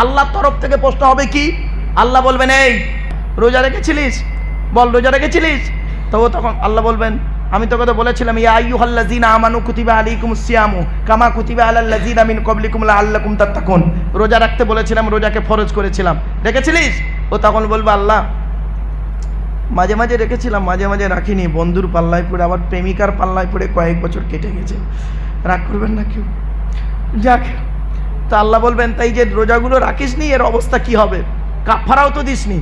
আল্লাহর তরফ থেকে প্রশ্ন হবে কি? আল্লাহ বলবেন, এই রোজা রেখেছিলিস? বল, রোজা রেখেছিলিস? তো তখন আল্লাহ বলবেন, আমি তোকে তো বলেছিলাম, ইয়া আইয়ুহাল্লাযীনা আমানু কুতিবা আলাইকুমুস সিয়ামু কামা কুতিবা আলাল্লাযীনা মিন ক্বাবলিকুম লাআল্লাকুম তাত্তাকুন। রোজা রাখতে বলেছিলাম, রোজাকে ফরজ করেছিলাম, রেখেছিলিস? ও তখন বলবে, আল্লাহ মাঝে মাঝে রেখেছিলাম, মাঝে মাঝে রাখিনি, বন্ধুর পাল্লায় পড়ে, আবার প্রেমিকার পাল্লায় পড়ে কয়েক বছর কেটে গেছে। রাগ করবেন না কেউ? যাক। তা আল্লাহ বলবেন, তাই যে রোজাগুলো রাখিসনি এর অবস্থা কি হবে? কাফারাও তো দিসনি,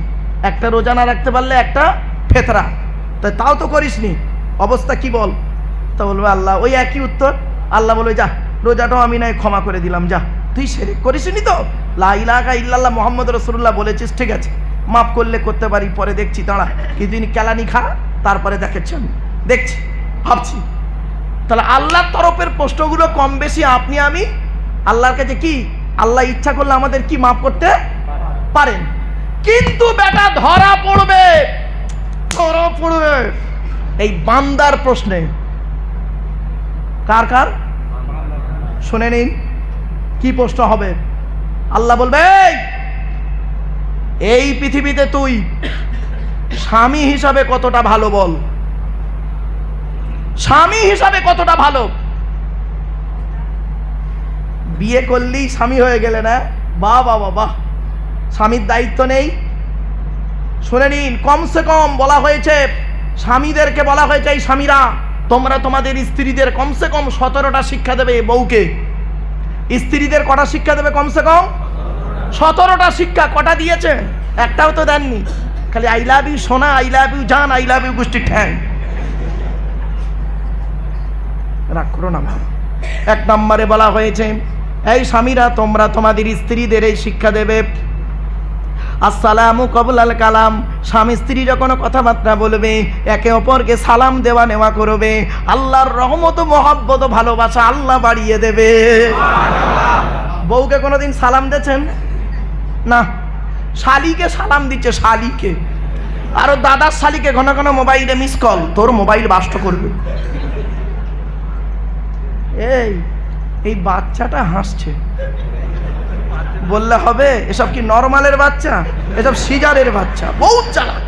একটা রোজা না রাখতে পারলে একটা ফেতরা, তাও তো করিসনি, অবস্থা কি বল? তা বলবে আল্লাহ, ওই একই উত্তর। আল্লাহ বলবে, যা, রোজাটাও আমি নয় ক্ষমা করে দিলাম, যা, তুই শিরক করিসনি তো, লা ইলাহা ইল্লাল্লাহ মুহাম্মদ রাসূলুল্লাহ বলেছিস, ঠিক আছে, মাফ করলে করতে পারি, পরে দেখছি, দাঁড়া কিছুদিন কেলানি খা, তারপরে দেখাচ্ছেন, দেখছি, ভাবছি। তাহলে আল্লাহর তরফের প্রশ্নগুলো কম বেশি আপনি আমি আল্লাহর কাছে কি, আল্লাহ ইচ্ছা করলে আমাদের কি মাফ করতে পারেন। কিন্তু বেটা ধরা পড়বে এই বান্দার প্রশ্নে। কার কার? শুনে নিন কি প্রশ্ন হবে। আল্লাহ বলবে, এই পৃথিবীতে তুই স্বামী হিসাবে কতটা ভালো বল, স্বামী হিসাবে কতটা ভালো? বিয়ে করলেই স্বামী হয়ে গেলে না? বাহ বাহ বাহ, স্বামীর দায়িত্ব নেই? শুনে নিন, কমসে কম বলা হয়েছে, স্বামীদেরকে বলা হয়েছে, এই স্বামীরা তোমরা তোমাদের স্ত্রীদের কমসে কম 17টা শিক্ষা দেবে। বউকে স্ত্রীদের কটা শিক্ষা দেবে? কমসে কম 17টা শিক্ষা। কটা দিয়েছে? একটাও তো দেননি। খালি আই লাভ ইউ সোনা, আই লাভ ইউ জান, আই লাভ ইউ গোষ্ঠী ঠ্যাং। রাগ করো না। 1 নম্বরে বলা হয়েছে, এই স্বামীরা তোমরা তোমাদের স্ত্রীদের এই শিক্ষা দেবে, আসসালামু কবলাল কালাম। স্বামী স্ত্রী যখন কথাবার্তা বলবে, একে অপরকে সালাম দেওয়া নেওয়া করবে, আল্লাহর রহমত, মহব্বত, ভালোবাসা আল্লাহ বাড়িয়ে দেবে। বউকে কোনোদিন সালাম দিয়েছেন? না। শালিকে সালাম দিচ্ছে, শালিকে। আর দাদার শালিকে ঘন ঘন মোবাইলে মিস কল, তোর মোবাইল বাস্ট করবে। এই বাচ্চাটা হাসছে, বললে হবে? এসব কি নরমালের বাচ্চা? এসব সিজারের বাচ্চা, বহুত চালাক।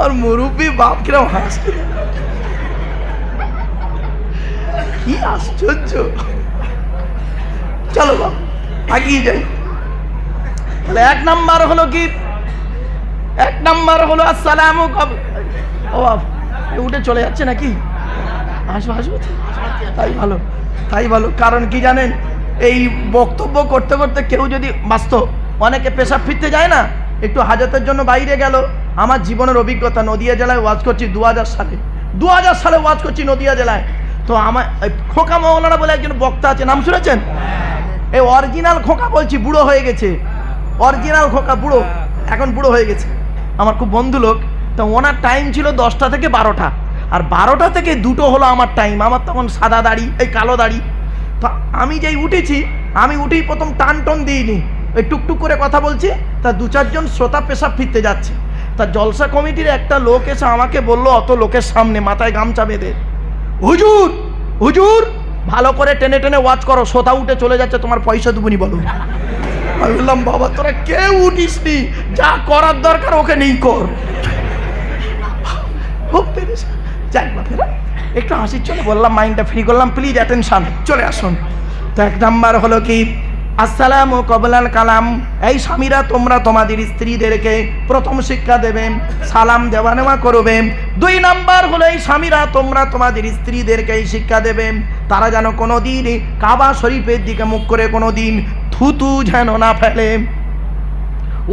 আর মুরব্বী বাপ কিরম হাসছে, কি আশ্চর্য। চলো বাপ আগিয়ে যাই। তাহলে 1 নাম্বার হলো কি? 1 নাম্বার হলো আসসালামু ও বাপ উঠে চলে যাচ্ছে নাকি? আসবো আসবো, তাই ভালো, তাই ভালো। কারণ কি জানেন, এই বক্তব্য করতে করতে কেউ যদি বাস্তব, অনেকে পেশাব ফিরতে যায় না, একটু হাজতের জন্য বাইরে গেল। আমার জীবনের অভিজ্ঞতা, নদিয়া জেলায় ওয়াজ করছি 2000 সালে ওয়াজ করছি নদিয়া জেলায়। তো আমার খোকা মৌলানা বলে একজন বক্তা আছে, নাম শুনেছেন? এই অরিজিনাল খোকা বলছি, বুড়ো হয়ে গেছে, অরিজিনাল খোকা, বুড়ো, এখন বুড়ো হয়ে গেছে, আমার খুব বন্ধু লোক। তো ওনার টাইম ছিল 10টা থেকে 12টা, আর 12টা থেকে 2টো হলো আমার টাইম। আমার তখন সাদা দাড়ি, এই কালো দাড়ি। তো আমি যেই উঠেছি, আমি উঠেই প্রথম টান টন দিইনি, ওই টুকটুক করে কথা বলছি। তা 2-4 জন শ্রোতা পেশাব ফিরতে যাচ্ছে। তা জলসা কমিটির একটা লোক এসে আমাকে বলল, অত লোকের সামনে মাথায় গামছা বেঁধে, হুজুর হুজুর ভালো করে টেনে টেনে ওয়াচ করো, শ্রোতা উঠে চলে যাচ্ছে, তোমার পয়সা দেবনি বলো। আমি বললাম, বাবা তোরা কেউ উঠিসনি, যা করার দরকার ওকে নেই কর। একটু হাসির চলে বললাম, মাইন্ডটা ফ্রি করলাম, প্লিজ অ্যাটেনশন, চলে আসুন। তো 1 নাম্বার হলো কি, আসসালামু কবলাল কালাম। এই স্বামীরা তোমরা তোমাদের স্ত্রীদেরকে প্রথম শিক্ষা দেবে, সালাম দেওয়া নেওয়া করবে। 2 নাম্বার হলো, এই স্বামীরা তোমরা তোমাদের স্ত্রীদেরকে এই শিক্ষা দেবে, তারা যেন কোনোদিন কাবা শরীফের দিকে মুখ করে কোনোদিন থুতু যেন না ফেলে।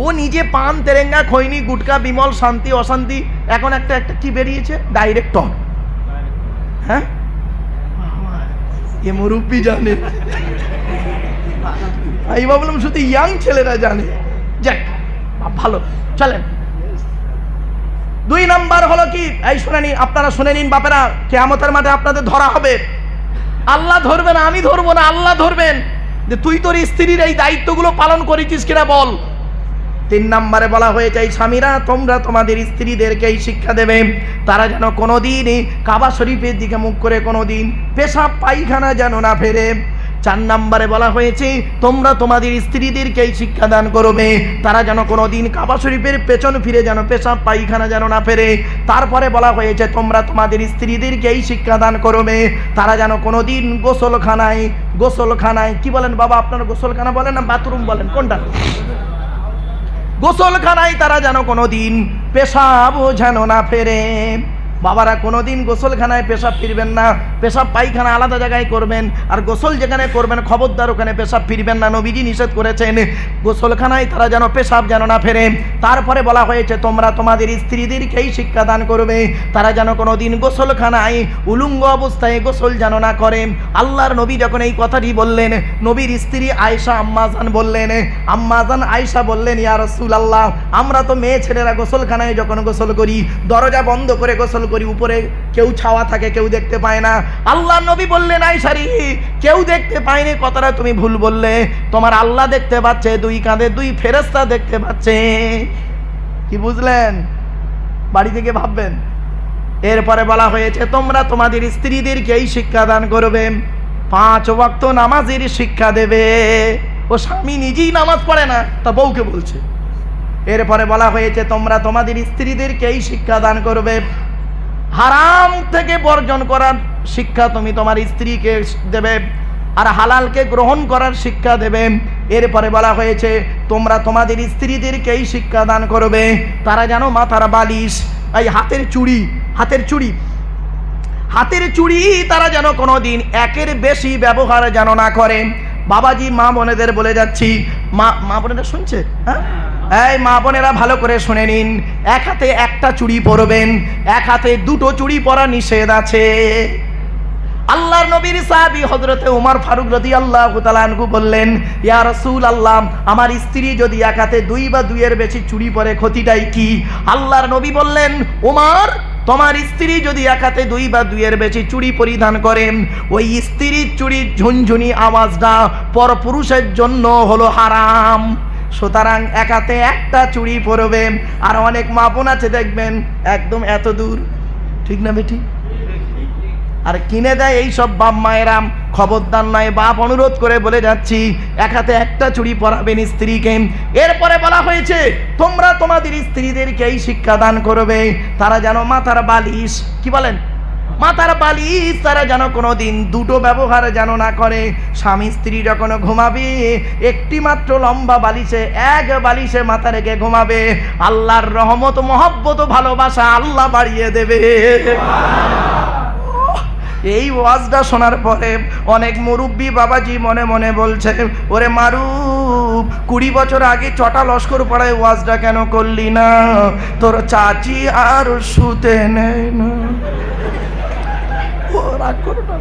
ও নিজে পান, তেরেঙ্গা, খৈনি, গুটকা, বিমল, শান্তি, অশান্তি, এখন একটা কি বেরিয়েছে, ডাইরেক্টর। হ্যাঁ, এ মুরব্বি জানে, আমি ভাবলাম শুধু ইয়াং ছেলেরা জানে। যাক, ভালো, চলেন। 2 নাম্বার হলো কি, এই শুনে নিন, আপনারা শুনে নিন বাপেরা, কিয়ামতের মাঠে আপনাদের ধরা হবে। আল্লাহ ধরবেন, আমি ধরবো না, আল্লাহ ধরবেন যে তুই তোর স্ত্রীর এই দায়িত্বগুলো পালন করেছিস কিনা বল। তিন নম্বরে বলা হয়েছে এই স্বামীরা তোমরা তোমাদের স্ত্রীদেরকে এই শিক্ষা দেবে তারা যেন কোনোদিন কাবা শরীফের দিকে মুখ করে কোনোদিন পেশাব পায়খানা যেন না ফেরে। চার নম্বরে বলা হয়েছে তোমরা তোমাদের স্ত্রীদেরকে এই শিক্ষা দান করবে তারা যেন কোনোদিন কাবা শরীফের পেছন ফিরে যেন পেশাব পায়খানা যেন না ফেরে। তারপরে বলা হয়েছে তোমরা তোমাদের স্ত্রীদেরকে এই শিক্ষা দান করবে তারা যেন কোনোদিন গোসলখানায় কি বলেন বাবা আপনারা গোসলখানা বলেন না বাথরুম বলেন কোনটা? গোসলখানায় তারা যেন কোনোদিন পেশাব যেন না ফেরে। বাবারা কোনোদিন গোসলখানায় পেশাব ফিরবেন না, পেশাব পায়খানা আলাদা জায়গায় করবেন, আর গোসল যেখানে করবেন খবরদার ওখানে পেশাব ফিরবেন না, নবীজি নিষেধ করেছেন। গোসলখানায় তারা যেন পেশাব যেন না ফেরে। তারপরে বলা হয়েছে তোমরা তোমাদের স্ত্রীদেরকেই শিক্ষা দান করবে তারা যেন কোনোদিন গোসলখানায় উলঙ্গ অবস্থায় গোসল যেন না করে। আল্লাহর নবী যখন এই কথাটি বললেন, নবীর স্ত্রী আয়েশা আম্মাজান বললেন, আম্মাজান আয়েশা বললেন ইয়া রাসূলুল্লাহ আমরা তো মেয়ে ছেলেরা গোসলখানায় যখন গোসল করি দরজা বন্ধ করে গোসল করি, উপরে কেউ ছাওয়া থাকে কেউ দেখতে পায় না। আল্লাহর নবী বললেন আয়েশারি কেউ দেখতে পায়নি কথাটা তুমি ভুল বললে, তোমার আল্লাহ দেখতে পাচ্ছে, দুই কাঁধে দুই ফেরেশতা দেখতে পাচ্ছে। কি বুঝলেন? বাড়ি থেকে ভাববেন। এরপরে বলা হয়েছে তোমরা তোমাদের স্ত্রীদেরকে এই শিক্ষা দান করবে 5 ওয়াক্ত নামাজের শিক্ষা দেবে। ও স্বামী নিজেই নামাজ পড়ে না তা বউকে বলছে। এরপরে বলা হয়েছে তোমরা তোমাদের স্ত্রীদেরকে এই শিক্ষা দান করবে হারাম থেকে বর্জন করার শিক্ষা তুমি তোমার স্ত্রীকে দেবে, আর হালালকে গ্রহণ করার শিক্ষা দেবে। এরপরে বলা হয়েছে তোমরা তোমাদের স্ত্রীদেরকে এই শিক্ষা দান করবে তারা যেন মাথার বালিশ, এই হাতের চুড়ি তারা যেন কোনোদিন একের বেশি ব্যবহার যেন না করে। বাবাজি মা বোনেদের বলে যাচ্ছি, মা বোনেরা শুনছে? হ্যাঁ, এই মা বোনেরা ভালো করে শুনে নিন, এক হাতে একটা চুড়ি পরবেন, এক হাতে দুটো চুড়ি পরা নিষেধ আছে। আল্লাহর নবীর সাহাবী হযরত ওমর ফারুক রাদিয়াল্লাহু তাআলা আনহু বললেন ইয়া রাসূলুল্লাহ আমার স্ত্রী যদি এক হাতে 2 বা 2 এর বেশি চুড়ি পরে ক্ষতিটাই কি? আল্লাহর নবী বললেন ওমর তোমার স্ত্রী যদি এক হাতে 2 বা 2 এর বেশি চুড়ি পরিধান করেন ওই স্ত্রীর চুড়ির ঝুনঝুনি আওয়াজটা পরপুরুষের জন্য হলো হারাম। সুতরাং এক হাতে একটা চুড়ি পরবে। আর অনেক মা বোন আছে দেখবেন একদম এত দূর, ঠিক না বেটি? আর কিনে দেয় এই সব বাপ মায়েরাম, খবরদার নয়, বাপ অনুরোধ করে বলে যাচ্ছি এক হাতে একটা চুড়ি পরাবেন স্ত্রীকে। এরপরে বলা হয়েছে তোমরা তোমাদের স্ত্রীদেরকে এই শিক্ষা দান করবে তারা যেন মাথার বালিশ, কি বলেন, মাথার বালিশ তারা যেন কোনোদিন দুটো ব্যবহার যেন না করে। স্বামী স্ত্রী যখন ঘুমাবে একটি মাত্র লম্বা বালিশে এক বালিশে মাথা রেখে ঘুমাবে, আল্লাহর রহমত মহব্বত ভালোবাসা আল্লাহ বাড়িয়ে দেবে। এই ওয়াজটা শোনার পরে অনেক মুরব্বী বাবাজি মনে মনে বলছে ওরে মারুফ 20 বছর আগে চটা লস্কর পড়ায় ওয়াজটা কেন করলি না? তোর চাচি আর শুতে নেই না। রাগ করো না,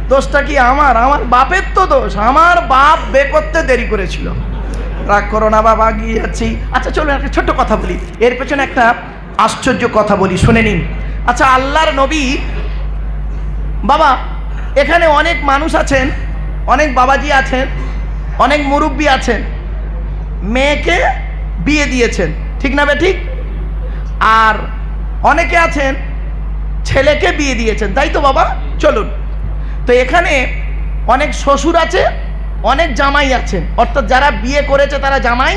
দোষটা কি আমার বাপের তো দোষ, আমার বাপ বে করতে দেরি করেছিল। রাগ করো না বাবা, গিয়ে যাচ্ছি। আচ্ছা চলুন একটা ছোট্ট কথা বলি, এর পেছনে একটা আশ্চর্য কথা বলি, শুনে নিন। আচ্ছা আল্লাহর নবী বাবা এখানে অনেক মানুষ আছেন, অনেক বাবাজি আছেন, অনেক মুরব্বী আছেন, মেয়েকে বিয়ে দিয়েছেন, ঠিক না ঠিক? আর অনেকে আছেন ছেলেকে বিয়ে দিয়েছেন, তাই তো বাবা? চলুন, তো এখানে অনেক শ্বশুর আছে, অনেক জামাই আছেন, অর্থাৎ যারা বিয়ে করেছে তারা জামাই,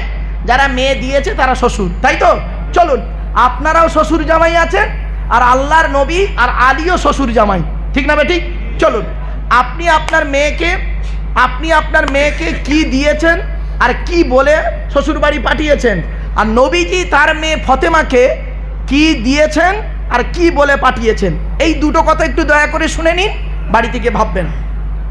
যারা মেয়ে দিয়েছে তারা শ্বশুর, তাই তো? চলুন, আপনারাও শ্বশুর জামাই আছেন, আর আল্লাহর নবী আর আলীও শ্বশুর জামাই, ঠিক না ঠিক? চলুন, আপনি আপনার মেয়েকে কি দিয়েছেন আর কি বলে শ্বশুর বাড়ি পাঠিয়েছেন, আর নবীজি তার মেয়ে ফতেমাকে কি দিয়েছেন আর কি বলে পাঠিয়েছেন, এই দুটো কথা একটু দয়া করে শুনে নিন, বাড়ি থেকে ভাববেন।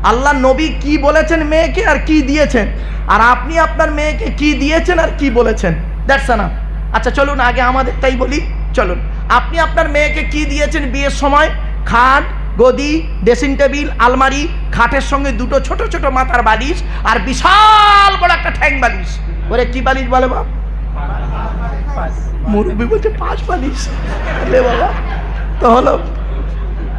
আল্লাহ নবী কি বলেছেন মেয়েকে আর কি দিয়েছেন, আর আপনি আপনার মেয়েকে কি দিয়েছেন আর কি বলেছেন, দ্যাটস এনাফ। আচ্ছা চলুন আগে আমাদের তাই বলি। চলুন, আপনি আপনার মেয়েকে কি দিয়েছেন বিয়ের সময়? খাট, গদি, ড্রেসিং টেবিল, আলমারি, খাটের সঙ্গে দুটো ছোট ছোট মাথার বালিশ আর বিশাল বড় একটা ঠ্যাং বালিশ। ওরে কি বালিশ বলে বাপ? মুরব্বী বলছে 5 বালিশ। বাবা তো হলো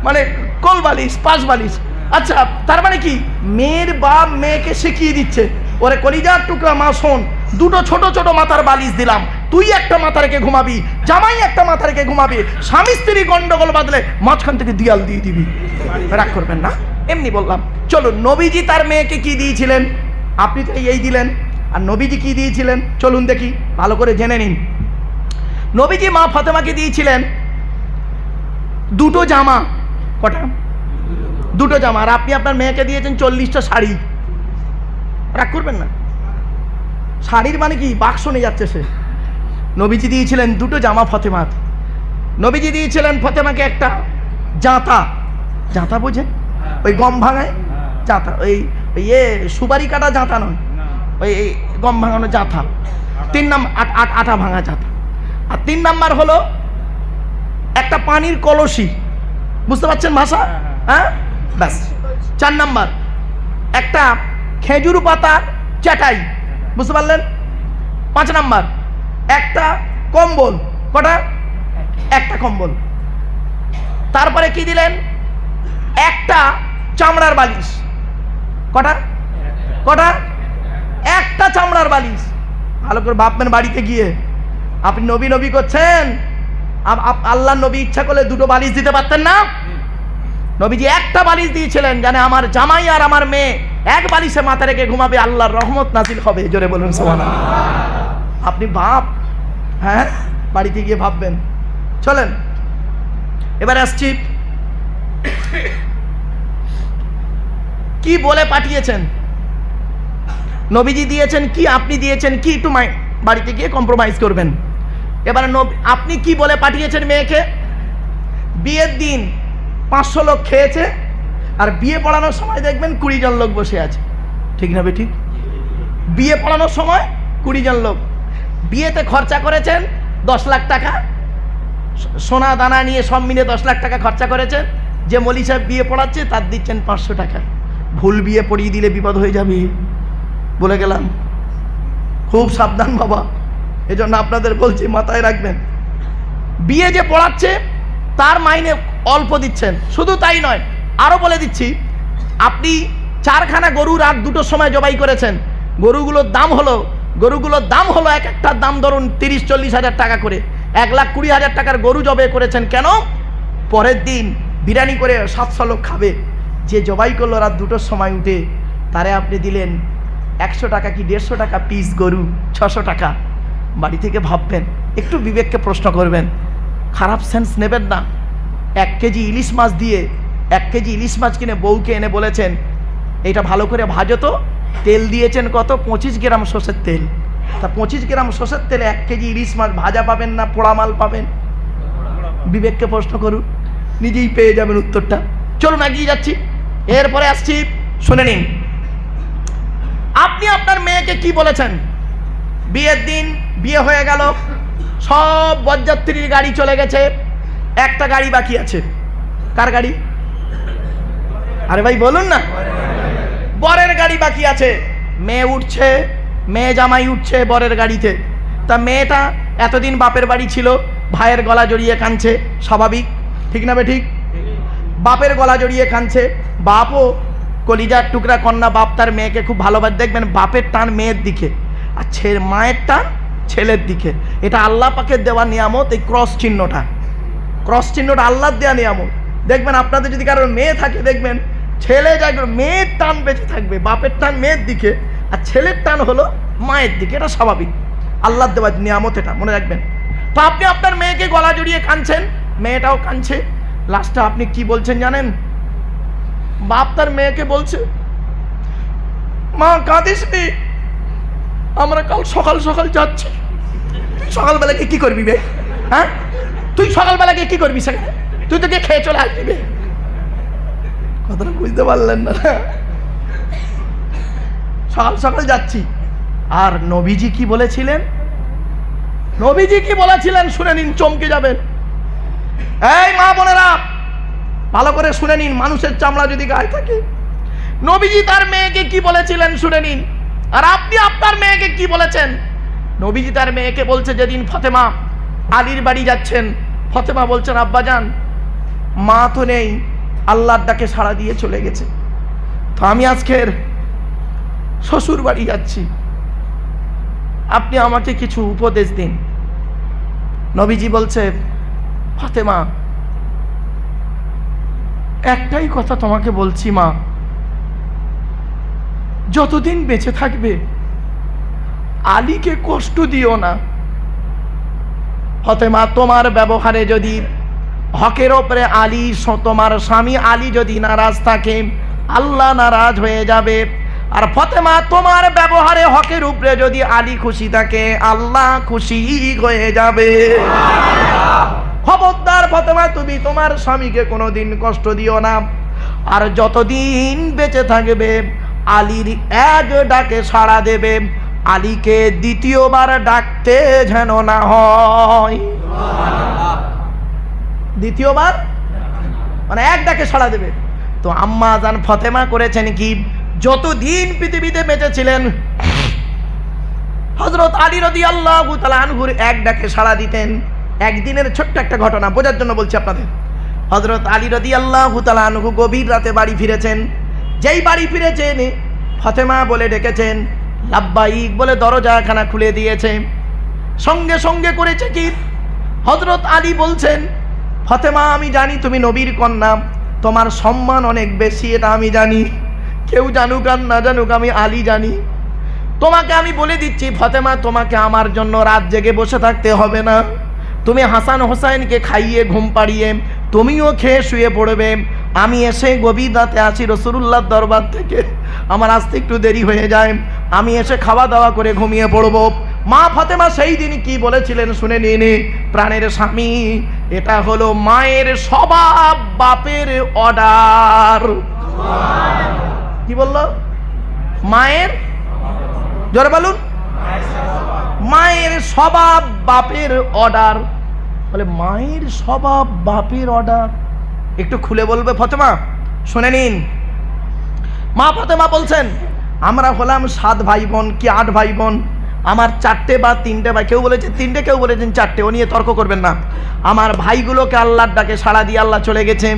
মানে কোল বালিশ, 5 বালিশ। আচ্ছা তার মানে কি মেয়ের বাপ মেয়েকে শিখিয়ে দিচ্ছে ওরে কলিজার টুকরা মা শোন, দুটো ছোট ছোট মাথার বালিশ দিলাম, তুই একটা মাথা রেখে ঘুমাবি, জামাই একটা মাথা রেখে ঘুমাবি, স্বামী স্ত্রী গন্ডগোল বাঁধলে মাঝখান থেকে দিয়াল দিয়ে দিবি, রাগ করবেন না, এমনি বললাম। চলুন, নবীজি তার মেয়েকে কি দিয়েছিলেন? আপনি তো এই দিলেন, আর নবীজি কি দিয়েছিলেন চলুন দেখি, ভালো করে জেনে নিন। নবীজি মা ফাতেমাকে দিয়েছিলেন দুটো জামা। কটা? দুটো জামা। আর আপনি আপনার মেয়েকে দিয়েছেন 40টা শাড়ি। রাগ করবেন না, শাড়ির মানে কি বাক্স নিয়ে যাচ্ছে সে। নবীজি দিয়েছিলেন দুটো জামা ফাতেমা। নবীজি দিয়েছিলেন ফাতেমাকে একটা জাঁতা। জাঁতা বোঝেন? ওই গম ভাঙায় জাঁতা, ওই সুপারি কাটা জাঁতা নয়, ওই গম ভাঙানো জাঁতা। 3 নাম্বার আটা ভাঙা জাঁতা। আর 3 নাম্বার হলো একটা পানির কলসি। বুঝতে পারছেন ভাষা? হ্যাঁ, ব্যাস। 4 নাম্বার একটা খেজুর পাতার চাটাই। বুঝতে পারলেন? 5 নাম্বার একটা কম্বল। কটা? একটা কম্বল। তারপরে কি দিলেন? একটা চামড়ার বালিশ। কটা? কটা? একটা চামড়ার বালিশ। ভালো করে ভাববেন বাড়িতে গিয়ে। আপনি নবী নবী করছেন, আল্লাহ নবী ইচ্ছা করলে দুটো বালিশ দিতে পারতেন না? নবীজি একটা বালিশ দিয়েছিলেন, জানে আমার জামাই আর আমার মেয়ে এক বালিশে মাথা রেখে ঘুমাবে, আল্লাহর রহমত নাজিল হবে। জোরে বলুন সুবহানাল্লাহ। আপনি ভাব, হ্যাঁ, বাড়িতে গিয়ে ভাববেন। চলেন এবার আসছি, কি বলে পাঠিয়েছেন নবীজি দিয়েছেন কি, আপনি দিয়েছেন কি, একটু বাড়িতে গিয়ে কম্প্রোমাইজ করবেন। এবার আপনি কি বলে পাঠিয়েছেন মেয়েকে? বিয়ের দিন 500 লোক খেয়েছে, আর বিয়ে পড়ানোর সময় দেখবেন 20 জন লোক বসে আছে। ঠিক না বেঠিক? বিয়ে পড়ানোর সময় 20 জন লোক। বিয়েতে খরচা করেছেন 10 লাখ টাকা, সোনা দানা নিয়ে সব মিলে 10 লাখ টাকা খরচা করেছেন। যে মৌলী সাহেব বিয়ে পড়াচ্ছে তার দিচ্ছেন 500 টাকা। ভুল বিয়ে পড়িয়ে দিলে বিপদ হয়ে যাবে, বলে গেলাম। খুব সাবধান বাবা, এজন্য আপনাদের বলছি, মাথায় রাখবেন। বিয়ে যে পড়াচ্ছে তার মাইনে অল্প দিচ্ছেন। শুধু তাই নয়, আরো বলে দিচ্ছি, আপনি 4খানা গরু রাত 2টোর সময় জবাই করেছেন। গরুগুলোর দাম হলো এক একটার দাম ধরুন 30-40 হাজার টাকা করে। 1,20,000 টাকার গরু জবাই করেছেন। কেন? পরের দিন বিরিয়ানি করে 700 লোক খাবে। যে জবাই করলো রাত 2টোর সময় উঠে, তারে আপনি দিলেন 100 টাকা কি 150 টাকা পিস গরু, 600 টাকা। বাড়ি থেকে ভাববেন, একটু বিবেককে প্রশ্ন করবেন, খারাপ সেন্স নেবেন না। 1 কেজি ইলিশ মাছ দিয়ে 1 কেজি ইলিশ মাছ কিনে বউকে এনে বলেছেন এটা ভালো করে ভাজো তো। তেল দিয়েছেন কত? 25 গ্রাম সর্ষের তেল। তা 25 গ্রাম সর্ষের তেলে 1 কেজি ইলিশ মাছ ভাজা পাবেন না পোড়া মাল পাবেন? বিবেককে প্রশ্ন করুন, নিজেই পেয়ে যাবেন উত্তরটা। চলুন এগিয়ে যাচ্ছি। এরপরে আসছি, শুনে নিন। আপনি আপনার মেয়েকে কি বলেছেন? বিয়ের দিন বিয়ে হয়ে গেল, সব বরযাত্রীর গাড়ি চলে গেছে, একটা গাড়ি বাকি আছে। কার গাড়ি? আরে ভাই বলুন না। বরের গাড়ি বাকি আছে। মেয়ে উঠছে, মেয়ে জামাই উঠছে বরের গাড়িতে। তা মেয়েটা এতদিন বাপের বাড়ি ছিল, ভাইয়ের গলা জড়িয়ে কাঁদছে, স্বাভাবিক। ঠিক না বেঠিক? বাপের গলা জড়িয়ে কাঁদছে। বাপও কলিজার টুকরা কন্যা, বাপ তার মেয়েকে খুব ভালোবাসে। দেখবেন বাপের টান মেয়ের দিকে, আর মায়ের টান ছেলের দিকে। এটা আল্লাহ পাকের দেওয়া নিয়ামত। এই ক্রস চিহ্নটা আল্লাহর দেওয়া নিয়ামত। দেখবেন আপনাদের যদি কারোর মেয়ে থাকে, দেখবেন ছেলে যাবে, মেয়ের টান বেঁচে থাকবে, বাপের টান মেয়ের দিকে, আর ছেলের টান হলো মায়ের দিকে। এটা স্বাভাবিক, আল্লাহর দেওয়া নিয়ামত, এটা মনে রাখবেন। তো আপনি আপনার মেয়েকে গলা জড়িয়ে কাঁদছেন, মেয়েটাও কাঁদছে। লাস্টে আপনি কি বলছেন জানেন? বাপ তার মেয়েকে বলছে, মা কাঁদিস নি, আমরা কাল সকাল সকাল যাচ্ছি। সকালবেলাকে কি করবি বে? হ্যাঁ, তুই সকালবেলাকে কি করবি? সেখানে তুই তো গিয়ে খেয়ে চলে আসবি বে। কথাটা বুঝতে পারলেন না? সকাল সকাল যাচ্ছি। আর নবীজি কি বলেছিলেন? নবীজি কি বলেছিলেন শুনে নিন, চমকে যাবেন। এই মা বোনেরা ভালো করে শুনে নিন, মানুষের চামড়া যদি গায়ে থাকে। নবীজি তার মেয়েকে কি বলেছিলেন শুনে নিন। আর আপনি আপনার মেয়েকে কি বলেছেন? নবীজি তার মেয়েকে বলছে, যেদিন ফাতেমা আলীর বাড়ি যাচ্ছেন, ফাতেমা বলছেন, আব্বাজান মা তো নেই, আল্লাহর ডাকে সাড়া দিয়ে চলে গেছে, তো আমি আজকের শ্বশুর বাড়ি যাচ্ছি। আপনি আমাকে কিছু উপদেশ দিন। নবীজি বলছে, ফাতেমা একটাই কথা তোমাকে বলছি মা, যতদিন বেঁচে থাকবে আলীকে কষ্ট দিও না। ফাতেমা তোমার ব্যবহারে যদি হকের ওপরে আলী, তোমার স্বামী আলী যদি নারাজ থাকে, আল্লাহ নারাজ হয়ে যাবে। আর ফাতেমা তোমার ব্যবহারে হকের উপরে যদি আলী খুশি থাকে, আল্লাহ খুশি হয়ে যাবে। খবরদার ফাতেমা, তুমি তোমার স্বামীকে কোনোদিন কষ্ট দিও না। আর যতদিন বেঁচে থাকবে আলীর এক ডাকে সাড়া দেবে, আলীকে দ্বিতীয়বার ডাকতে যেন না হয়। দ্বিতীয়বার মানে এক ডাকে সাড়া দেবে। তো আম্মা জান ফাতেমা করেছেন কি, যতদিন পৃথিবীতে বেঁচে ছিলেন হযরত আলী রাদিয়াল্লাহু তাআলা আনহুর এক ডাকে সাড়া দিতেন। একদিনের ছোট্ট একটা ঘটনা বোঝার জন্য বলছি আপনাদের। হযরত আলী রাদিয়াল্লাহু তাআলা আনহু গভীর রাতে বাড়ি ফিরেছেন। যেই বাড়ি ফিরেছেন ফাতেমা বলে ডেকেছেন, লাব্বাইক বলে দরজাখানা খুলে দিয়েছে। সঙ্গে সঙ্গে করেছে কি, হযরত আলী বলছেন, ফাতেমা আমি জানি তুমি নবীর কন্যা, তোমার সম্মান অনেক বেশি, এটা আমি জানি। কেউ জানুক আর না জানুক, আমি আলী জানি। তোমাকে আমি বলে দিচ্ছি ফাতেমা, তোমাকে আমার জন্য রাত জেগে বসে থাকতে হবে না। তুমি হাসান হোসাইনকে খাইয়ে ঘুম পাড়িয়ে তুমিও খেয়ে শুয়ে পড়বে। আমি এসে গভীর রাতে আসি রাসূলুল্লাহর দরবার থেকে, আমার আসতে একটু দেরি হয়ে যায়, আমি এসে খাওয়া দাওয়া করে ঘুমিয়ে পড়ব। মা ফাতেমা সেই দিন কি বলেছিলেন শুনে নিন। প্রাণের স্বামী, এটা হলো মায়ের স্বভাব, বাপের অর্ডার। কি বললো? মায়ের, জোরে বলুন, মায়ের স্বভাব বাপের অর্ডার। বলে মায়ের স্বভাব বাপের অর্ডার, একটু খুলে বলবে ফাতেমা, শুনে নিন। মা ফাতেমা বলছেন, আমরা হলাম 7 ভাই বোন কি 8 ভাই বোন, আমার 4টে বা 3টে ভাই, কেউ বলেছে 3টে, কেউ বলেছেন 4টে, ও নিয়ে তর্ক করবেন না। আমার ভাইগুলোকে আল্লাহর ডাকে সাড়া দিয়ে আল্লাহ চলে গেছে।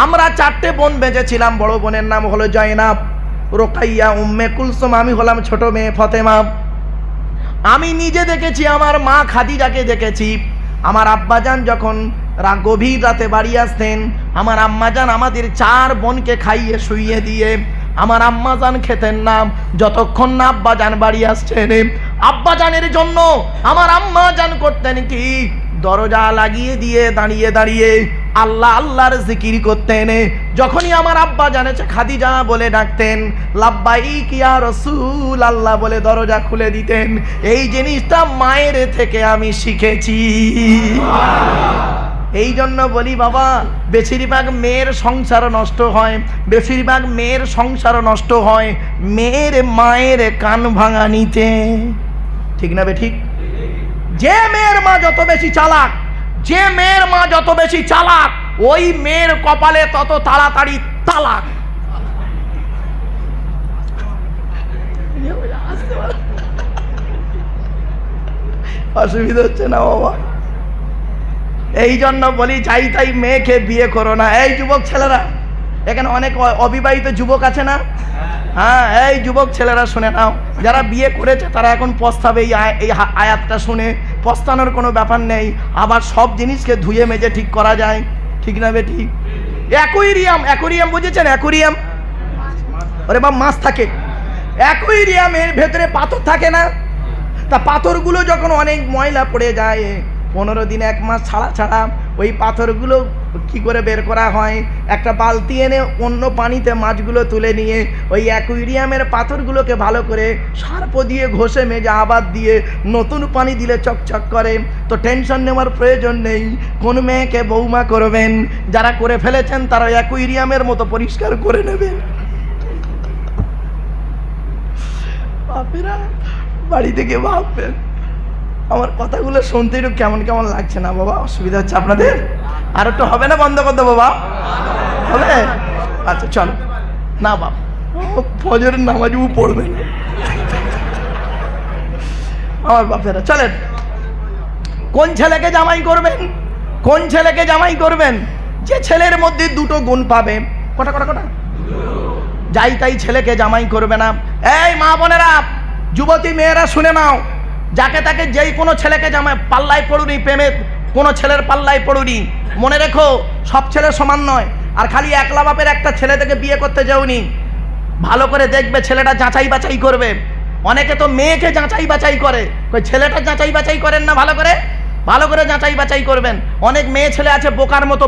আমরা 4টে বোন বেঁচেছিলাম। বড় বোনের নাম হলো জয়নাব, রোকাইয়া, উম্মে কুলসুম, আমি হলাম ছোট মেয়ে ফাতেমা। আমি নিজে দেখেছি, আমার মা খাদিজাকে দেখেছি। আমার আব্বাজান যখন গভীর রাতে বাড়ি আসতেন, আমার আম্মাজান আমাদের 4 বোনকে খাইয়ে শুইয়ে দিয়ে আমার আম্মাজান খেতেন না যতক্ষণ না আব্বাজান বাড়ি আসছেন। আব্বাজানের জন্য আমার আম্মাজান করতেন কি, দরজা লাগিয়ে দিয়ে দাঁড়িয়ে দাঁড়িয়ে আল্লাহ আল্লাহর জিকির করতেন। যখনই আমার আব্বা জানেছে খাদিজা বলে ডাকতেন, লাব্বাইক ইয়া রাসূল আল্লাহ বলে দরজা খুলে দিতেন। এই জিনিসটা মায়ের থেকে আমি শিখেছি। এই জন্য বলি বাবা, বেশিরভাগ মেয়ের সংসার নষ্ট হয়, বেশিরভাগ মেয়ের সংসার নষ্ট হয় মেয়ের মায়ের কান ভাঙানিতে। ঠিক না বে ঠিক? যে মেয়ের মা যত বেশি চালাক, যে মেয়ের মা যত বেশি চালাক, ওই মেয়ের কপালে তত তাড়াতাড়ি তালাক। অসুবিধা হচ্ছে না বাবা? এই জন্য বলি চাই তাই মেয়েকে বিয়ে করো না। এই যুবক ছেলেরা, এখানে অনেক অবিবাহিত যুবক আছে না? হ্যাঁ, এই যুবক ছেলেরা শুনে নাও, যারা বিয়ে করেছে তারা এখন পস্তাবে। এই আয়াতটা শুনে পস্তানোর কোনো ব্যাপার নেই। আবার সব জিনিসকে ধুয়ে মেজে ঠিক করা যায়, ঠিক না বে ঠিক? অ্যাকুয়ারিয়াম, অ্যাকুয়ারিয়াম বুঝেছেন? অ্যাকুয়ারিয়াম, ওরে বাবা মাছ থাকে। অ্যাকুয়ারিয়ামের ভেতরে পাথর থাকে না? তা পাথরগুলো যখন অনেক ময়লা পড়ে যায়, 15 দিন 1 মাস ছাড়া ছাড়া ওই পাথরগুলো কি করে বের করা হয়? একটা বালতি এনে অন্য পানিতে মাছগুলো তুলে নিয়ে ওই অ্যাকুয়ারিয়ামের পাথরগুলোকে ভালো করে সার্প দিয়ে ঘষে মেজে আবার দিয়ে নতুন পানি দিলে চকচক করে। তো টেনশন নেওয়ার প্রয়োজন নেই। কোন মেয়েকে বৌমা করবেন, যারা করে ফেলেছেন তারা অ্যাকুয়ারিয়ামের মতো পরিষ্কার করে নেবেন। বাপেরা বাড়ি থেকে ভাববেন, আমার কথাগুলো শুনতে একটু কেমন কেমন লাগছে না বাবা? অসুবিধা হচ্ছে আপনাদের? আর একটু হবে না বন্ধ করতে বাবা? হবে? আচ্ছা চলো না বাবা, ফজরের নামাজও পড়বে না আমার বাপেরা। চলেন, কোন ছেলেকে জামাই করবেন? কোন ছেলেকে জামাই করবেন? যে ছেলের মধ্যে 2টো গুণ পাবে। কটা কটা কটা? যাই তাই ছেলেকে জামাই করবে না। এই মা বোনেরা, যুবতী মেয়েরা শুনে নাও, যাকে তাকে যেই কোনো ছেলেকে জামাই পাল্লায় পড়ুনি, প্রেমে কোনো ছেলের পাল্লায় পড়ুনি। মনে রেখো, সব ছেলে সমান নয়। আর খালি একলা বাপের একটা ছেলে থেকে বিয়ে করতে যাওনি, ভালো করে দেখবে ছেলেটা যাচাই বাছাই করবে। অনেকে তো মেয়েকে যাচাই বাছাই করে, ওই ছেলেটা যাচাই বাছাই করেন না, ভালো করে যাচাই বাছাই করবেন। অনেক মেয়ে ছেলে আছে বোকার মতো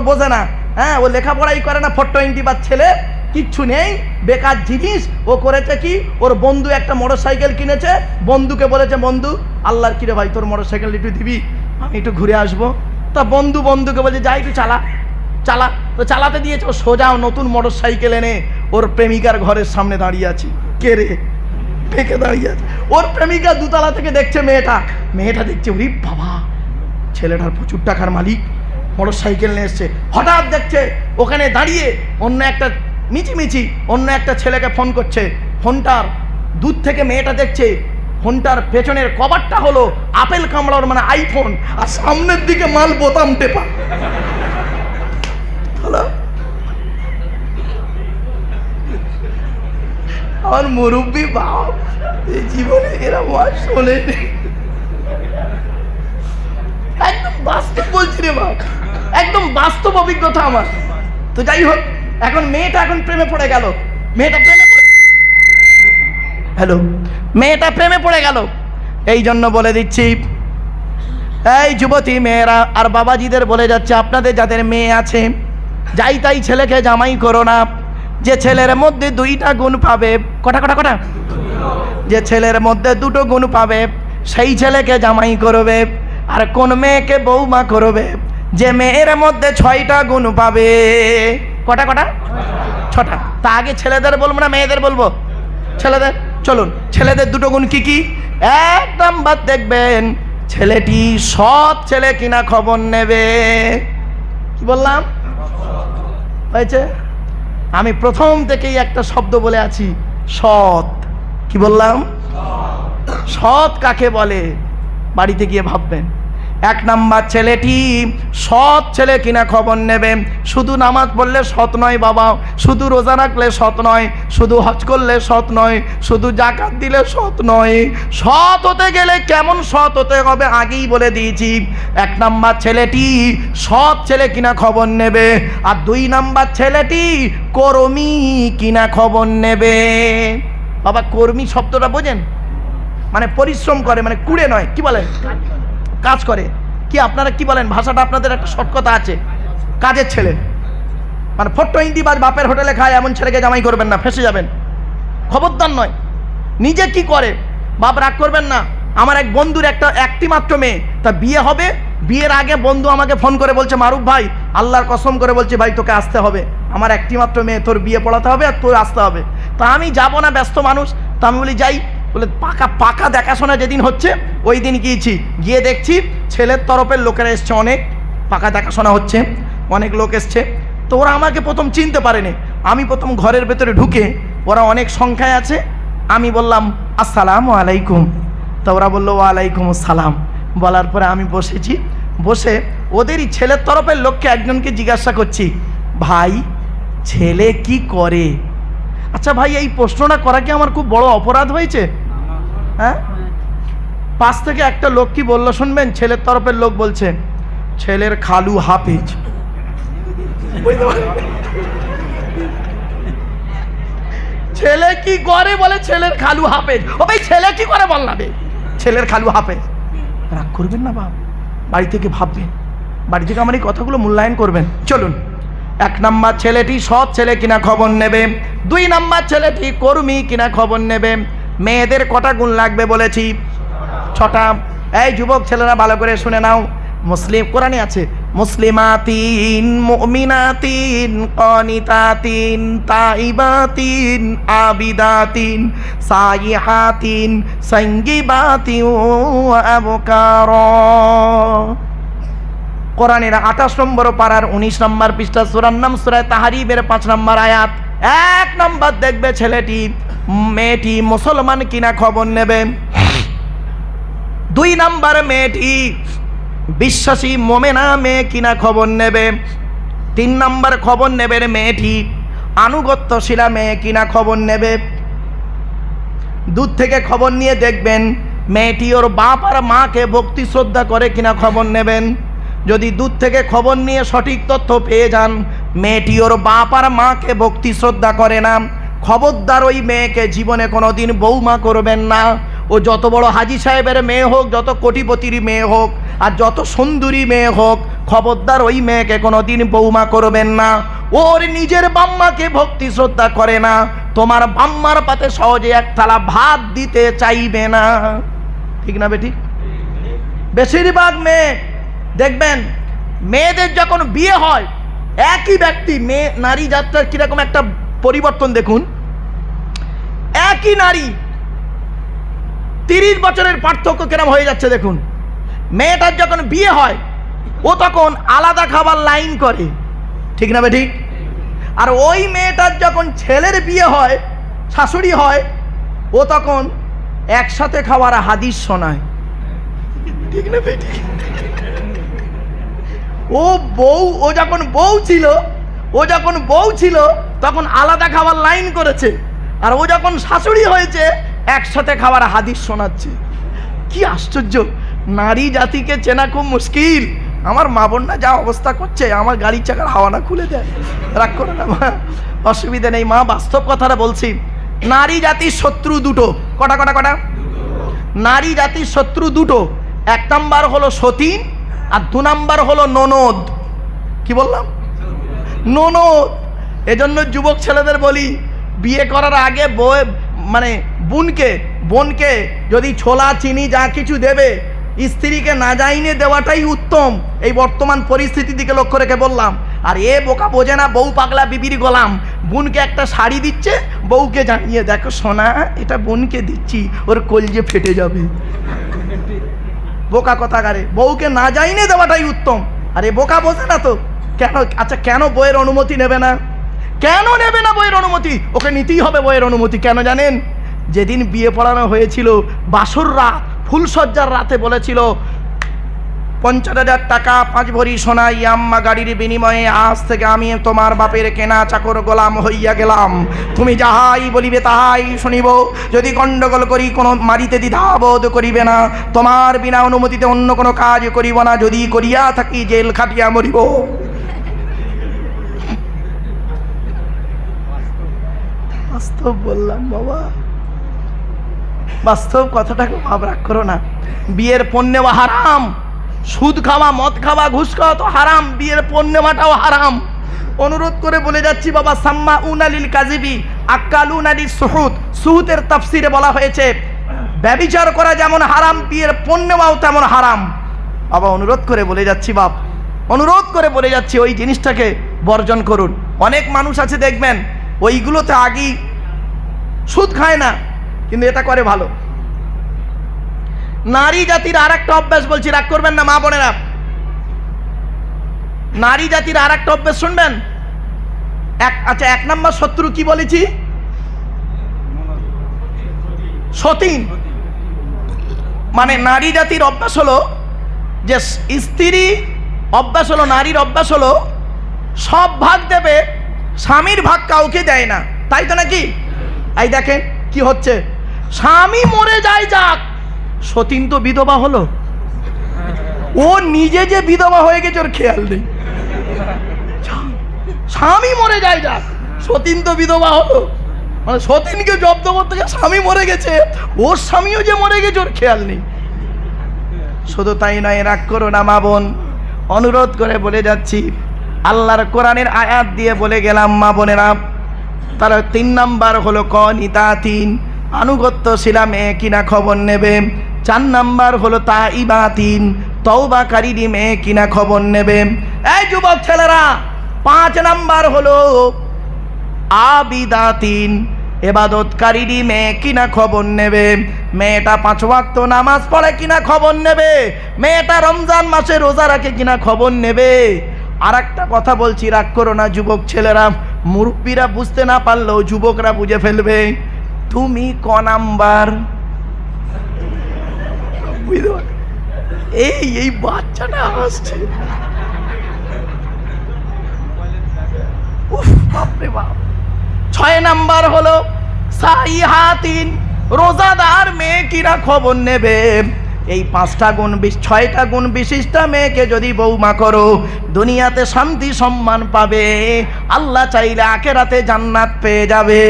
বোঝে না, হ্যাঁ, ও লেখাপড়াই করে না, 420 বা ছেলে, কিচ্ছু নেই, বেকার জিনিস। ও করেছে কি, ওর বন্ধু একটা মোটরসাইকেল কিনেছে, বন্ধুকে বলেছে, বন্ধু আল্লাহর কিরে ভাই তোর মোটরসাইকেল একটু দিবি, আমি একটু ঘুরে আসবো। তা বন্ধুকে বলছে যাই একটু চালা। তো চালাতে দিয়েছে, ও সোজা নতুন মোটরসাইকেল এনে ওর প্রেমিকার ঘরের সামনে দাঁড়িয়ে আছে। কে রে? ঢেকে দাঁড়িয়ে আছে। ওর প্রেমিকা দুতলা থেকে দেখছে মেয়েটা দেখছে, ওরে বাবা, ছেলেটার প্রচুর টাকার মালিক, মোটরসাইকেল নিয়ে এসছে। হঠাৎ দেখছে ওখানে দাঁড়িয়ে অন্য একটা ছেলেকে ফোন করছে। ফোনটার দূর থেকে মেয়েটা দেখছে, ফোনটার পেছনের কভারটা হলো আপেল কামড়ার মানে আইফোন, আর সামনের দিকে মাল বোতাম টেপা। হলো আমার মুরব্বী বাপ, এই জীবনে এরকম আর শোনেনি। একদম বাস্তব বলছি রে বাপ, একদম বাস্তব অভিজ্ঞতা আমার। তো যাই হোক, এখন মেয়েটা প্রেমে পড়ে গেল। মেয়েটা প্রেমে পড়ে গেল। এই জন্য বলে দিচ্ছি, এই যুবতী মেয়েরা আর বাবাজিদের বলে যাচ্ছে, আপনাদের যাদের মেয়ে আছে, যাই তাই ছেলেকে জামাই করো না। যে ছেলের মধ্যে 2টা গুণ পাবে, কটা যে ছেলের মধ্যে 2টো গুণ পাবে, সেই ছেলেকে জামাই করবে। আর কোন মেয়েকে বৌমা করবে? যে মেয়ের মধ্যে 6টা গুণ পাবে। কটা 6টা। তা আগে ছেলেদের বলবো না মেয়েদের বলবো? ছেলেদের। চলুন, ছেলেদের 2টো গুণ কি কি? 1 নাম্বার দেখবেন, ছেলেটি সৎ ছেলে কিনা খবর নেবে। কি বললাম? হয়েছে? আমি প্রথম থেকেই একটা শব্দ বলে আছি, সৎ। কি বললাম? সৎ কাকে বলে? বাড়িতে গিয়ে ভাববেন। 1 নাম্বার, ছেলেটি সৎ ছেলে কিনা খবর নেবে। শুধু নামাজ পড়লে সৎ নয় বাবা, শুধু রোজা রাখলে সৎ নয়, শুধু হজ করলে সৎ নয়, শুধু জাকাত দিলে সৎ নয়। সৎ হতে গেলে কেমন সৎ হতে হবে আগেই বলে দিয়েছি। 1 নাম্বার, ছেলেটি সৎ ছেলে কিনা খবর নেবে। আর 2 নাম্বার, ছেলেটি কর্মী কিনা খবর নেবে। বাবা, কর্মী শব্দটা বোঝেন? মানে পরিশ্রম করে, মানে কুড়ে নয়, কি বলেন, কাজ করে। কি আপনারা কি বলেন? ভাষাটা আপনাদের একটা শর্টকতা আছে, কাজের ছেলে। মানে 420 বাজ বাপের হোটেলে খায় এমন ছেলেকে জামাই করবেন না, ফেঁসে যাবেন, খবরদার নয়। নিজে কি করে, বাপ রাগ করবেন না। আমার এক বন্ধুর একটি মাত্র মেয়ে, তা বিয়ে হবে। বিয়ের আগে বন্ধু আমাকে ফোন করে বলছে, মারুফ ভাই, আল্লাহর কসম করে বলছে ভাই তোকে আসতে হবে, আমার একটি মাত্র মেয়ে, তোর বিয়ে পড়াতে হবে আর তোর আসতে হবে। তা আমি যাব না, ব্যস্ত মানুষ। তা আমি বলি যাই। বলে পাকা দেখাশোনা যেদিন হচ্ছে ওই দিন গিয়েছি। গিয়ে দেখছি ছেলের তরফের লোকেরা এসছে, অনেক পাকা দেখাশোনা হচ্ছে, অনেক লোক এসছে। তো ওরা আমাকে প্রথম চিনতে পারেনি। আমি প্রথম ঘরের ভেতরে ঢুকে, ওরা অনেক সংখ্যায় আছে, আমি বললাম আসসালামু আলাইকুম। তা ওরা বললো ওয়ালাইকুম আসসালাম। বলার পরে আমি বসেছি, বসে ওদেরই ছেলের তরফের লোককে একজনকে জিজ্ঞাসা করছি, ভাই ছেলে কি করে? আচ্ছা ভাই, এই প্রশ্নটা করা কি আমার খুব বড় অপরাধ হয়েছে? হ্যাঁ? পাশ থেকে একটা লোক কি বললো শুনবেন? ছেলের তরফের লোক বলছে, ছেলের খালু হাফেজ। ছেলে কি করে? বলে ছেলের খালু হাফেজ। ও ভাই, ছেলে কি করে বললাম? ছেলের খালু হাফেজ। রাগ করবেন না বাপ, বাড়ি থেকে ভাববেন, বাড়ি থেকে আমার এই কথাগুলো মূল্যায়ন করবেন। চলুন, 1 নাম্বার, ছেলেটি সৎ ছেলে কিনা খবর নেবে। 2 নাম্বার, ছেলেটি কর্মী কিনা খবর নেবে। মেয়েদের কটা গুণ লাগবে বলেছি? 6টা। এই যুবক ছেলেরা ভালো করে শুনে নাও। মুসলিম কোরআনে আছে, মুসলিমাতিন মুমিনাতিন কানিতাতিন তাইবাতিন আবিদাতিন সাইহাতিন সাঙ্গিবাতিন ওয়া আবকারা। কোরআনের 28 নম্বর পারার 19 নম্বর পৃষ্ঠা, সূরার নাম সূরা তাহরিমের 5 নম্বর আয়াত। 1 নম্বর দেখবে মেয়েটি মুসলমান কিনা খবর নেবে। 2 নম্বর, মেয়েটি বিশ্বাসী মোমেনা মেয়ে কিনা খবর নেবে। 3 নম্বর খবর নেবে মেয়েটি আনুগত্যশীলা মেয়ে কিনা খবর নেবে। দূর থেকে খবর নিয়ে দেখবেন মেয়েটি ওর বাপ আর মাকে ভক্তি শ্রদ্ধা করে কিনা খবর নেবেন। যদি দূর থেকে খবর নিয়ে সঠিক তথ্য পেয়ে যান মেয়েটি ওর বাপ আর মাকে ভক্তি শ্রদ্ধা করে না, খবরদার ওই মেয়েকে জীবনে কোনোদিন বৌমা করবেন না। ও যত বড় হাজি সাহেবের মেয়ে হোক, যত কোটিপতির মেয়ে হোক, আর যত সুন্দরী মেয়ে হোক, খবরদার ওই মেয়েকে কোনোদিন বৌমা করবেন না। ওর নিজের বাম্মাকে ভক্তি শ্রদ্ধা করে না, তোমার বাম্মার পাতে সহজে এক থালা ভাত দিতে চাইবে না। ঠিক না বেঠিক? বেশিরভাগ মেয়ে দেখবেন মেয়েদের যখন বিয়ে হয়, একই ব্যক্তি, মেয়ে নারী যাত্রার কিরকম একটা পরিবর্তন দেখুন। একই নারী 30 বছরের পার্থক্য কেরম হয়ে যাচ্ছে দেখুন। মেয়েটার যখন বিয়ে হয় ও তখন আলাদা খাবার লাইন করে, ঠিক না বেঠিক? আর ওই মেয়েটার যখন ছেলের বিয়ে হয়, শাশুড়ি হয়, ও তখন একসাথে খাওয়ার হাদিস শোনায়, ঠিক না বেঠিক? ও যখন বউ ছিল তখন আলাদা খাবার লাইন করেছে, আর ও যখন শাশুড়ি হয়েছে একসাথে খাবার হাদিস শোনাচ্ছে। কি আশ্চর্য! নারী জাতিকে চেনা খুব মুশকিল। আমার মা বোনরা যা অবস্থা করছে, আমার গাড়ির চাকার হাওয়া না খুলে দেয়। রাগ করে না মা, অসুবিধা নেই মা, বাস্তব কথাটা বলছি। নারী জাতির শত্রু দুটো। কটা? নারী জাতির শত্রু দুটো। 1 নাম্বার হলো সতীন, আর 2 নাম্বার হলো ননদ। কি বললাম? ননদ। এজন্য যুবক ছেলেদের বলি, বিয়ে করার আগে বোনকে যদি ছোলা চিনি যা কিছু দেবে, স্ত্রীকে না জানিয়ে দেওয়াটাই উত্তম। এই বর্তমান পরিস্থিতি দিকে লক্ষ্য রেখে বললাম। আর এ বোকা বোঝে না, বউ পাগলা বিবির গোলাম। বোনকে একটা শাড়ি দিচ্ছে, বউকে জানিয়ে, দেখো সোনা এটা বোনকে দিচ্ছি, ওর কলজে ফেটে যাবে। বোকা কথাকারে, বউকে না জানিয়ে দেওয়াটাই উত্তম। আর এ বোকা বোঝে না তো। কেন? আচ্ছা, কেন বইয়ের অনুমতি নেবে না? কেন নেবে না বইয়ের অনুমতি? ওকে নিতেই হবে বইয়ের অনুমতি। কেন জানেন? যেদিন বিয়ে পড়ানো হয়েছিল, বাসর রাত, ফুলসজ্জার রাতে বলেছিল 50,000 টাকা 5 ভরি সোনা ইয়াম্মা গাড়ির বিনিময়ে আজ থেকে আমি তোমার বাপের কেনা চাকর গোলাম হইয়া গেলাম। তুমি যাহাই বলিবে তাহাই শুনিব। যদি গন্ডগোল করি কোনো মারিতে দ্বিধাবোধ করিবে না। তোমার বিনা অনুমতিতে অন্য কোনো কাজ করিব না। যদি করিয়া থাকি জেল খাটিয়া মরিব। বাস্তব বললাম বাবা, বাস্তব কথাটাকে ভাব রাখ করো না। বিয়ের পণ্য হারাম। সুদ খাওয়া, মদ খাওয়া, ঘুষ খাওয়া তো হারাম, বিয়ের পণ্য নেওয়াটাও হারাম। অনুরোধ করে বলে যাচ্ছি বাবা, সাম্মা উনালিল কাজিবি আক্কালুনালি সুহুদ। সুহুদের তাফসিরে বলা হয়েছে ব্যভিচার করা যেমন হারাম, বিয়ের পণ্য নেওয়াও তেমন হারাম। বাবা অনুরোধ করে বলে যাচ্ছি, বাপ অনুরোধ করে বলে যাচ্ছি, ওই জিনিসটাকে বর্জন করুন। অনেক মানুষ আছে দেখবেন ওইগুলোতে আগেই সুদ খায় না, কিন্তু এটা করে ভালো। নারী জাতির আর একটা অভ্যাস বলছি, রাগ করবেন না মা বোনেরা। নারী জাতির আর একটা অভ্যাস শুনবেন। আচ্ছা, 1 নম্বর শত্রু কি বলেছি? সতীন। মানে নারী জাতির অভ্যাস হলো যে স্ত্রী অভ্যাস হলো, নারীর অভ্যাস হলো সব ভাগ দেবে, স্বামীর ভাগ কাউকে দেয় না। তাই তো নাকি? এই দেখেন কি হচ্ছে, স্বামী মরে যায় যাক, সতীন তো বিধবা হলো। ও নিজে যে বিধবা হয়ে গেছে ওর খেয়াল নেই। স্বামী মরে যায় যাক, সতীন তো বিধবা হলো। মানে সতীনকে জব্দ করতে গিয়ে স্বামী মরে গেছে, ওর স্বামীও যে মরে গেছে ওর খেয়াল নেই। শুধু তাই নয়, রাগ করো না মা বোন, অনুরোধ করে বলে যাচ্ছি, আল্লাহর কোরআনের আয়াত দিয়ে বলে গেলাম মা বোনেরা। তার 3 নাম্বার হলো কনিতাতিন, আনুগত্যশীলা মেয়ে কিনা খবর নেবে। 4 নাম্বার হলো তাইবাতিন, তওবাকারী মেয়ে কিনা খবর নেবে। এই যুবক ছেলেরা, 5 নাম্বার হলো আবিদাতিন, ইবাদতকারী মেয়ে কিনা খবর নেবে। মেয়েটা 5 ওয়াক্ত নামাজ পড়ে কিনা খবর নেবে। মেয়েটা রমজান মাসে রোজা রাখে কিনা খবর নেবে। আর একটা কথা বলছি, রাগ করো না যুবক ছেলেরা, মুরব্বীরা বুঝতে না পারলেও যুবকরা বুঝে ফেলবে। তুমি ক নাম্বার? এই বাচ্চাটা আসছে, উফ বাপরে বাপ। 6 নাম্বার হলো সাইহাতিন, রোজাদার মেয়ে কিরা খবর নেবে? এই 5টা গুণ 6টা গুণ বিশিষ্ট মেয়েকে যদি বৌমা করো, দুনিয়াতে শান্তি সম্মান পাবে, আল্লাহ চাইলে আখিরাতে জান্নাত পেয়ে যাবে।